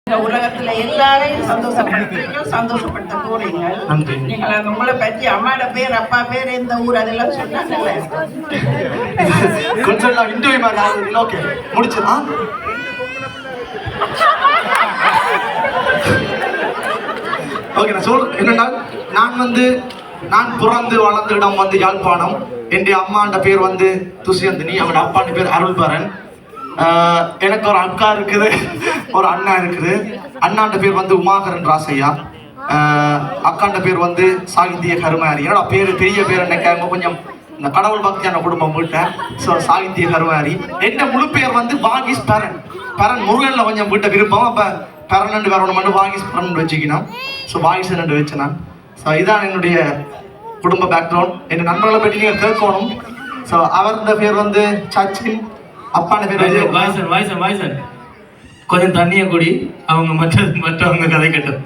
இந்த உலகத்துல எல்லாரையும் சந்தோஷப்படுத்துறீங்க, சந்தோஷப்படுத்த போறீங்க. நீங்கள் உங்களை பற்றி அம்மாட பேர் அப்பா பேர் எந்த ஊர் அதெல்லாம் சொன்னாங்கல்ல. கொஞ்சம் இன்டர்வியூ மாதிரி ஆகுது. ஓகே முடிச்சுனா ஓகே நான் சொல்றேன் என்னன்னா நான் பிறந்து வளர்ந்த இடம் யாழ்ப்பாணம். என் அம்மாண்ட பேர் துஷ்யந்தினி, அவனோட அப்பாண்ட பேர் அருள்பரன். எனக்கு ஒரு அக்கா இருக்குது, ஒரு அண்ணா இருக்குது. அண்ணாண்ட பேர் உமாகரன் ராசையா, அக்காண்ட பேர் சாகித்ய கருமாரி. என்னோட பேர் பெரிய பேர் என்ன கொஞ்சம் இந்த கடவுள் பக்தியான குடும்பம் வீட்டேன். ஸோ சாகித்ய கருமாரி. என்ன முழு பேர் வாகிஸ் பரன். பரன் முருகன்ல கொஞ்சம் வீட்டை விருப்பம். அப்போ பரன் வரணும் மட்டும் வாகிஸ் பரன் வச்சுக்கணும். ஸோ வாகிஸ் ரெண்டு வச்சு நான். ஸோ இதான் என்னுடைய குடும்ப பேக்ரவுண்ட். என் நண்பர்களை பற்றி நீங்கள் கேட்கணும். ஸோ அவரோட பேர் சச்சின், அப்பான பேர் வாய்சன் கொஞ்சம் தண்ணியை குடி, அவங்க மற்றவங்க கதை கட்டும்.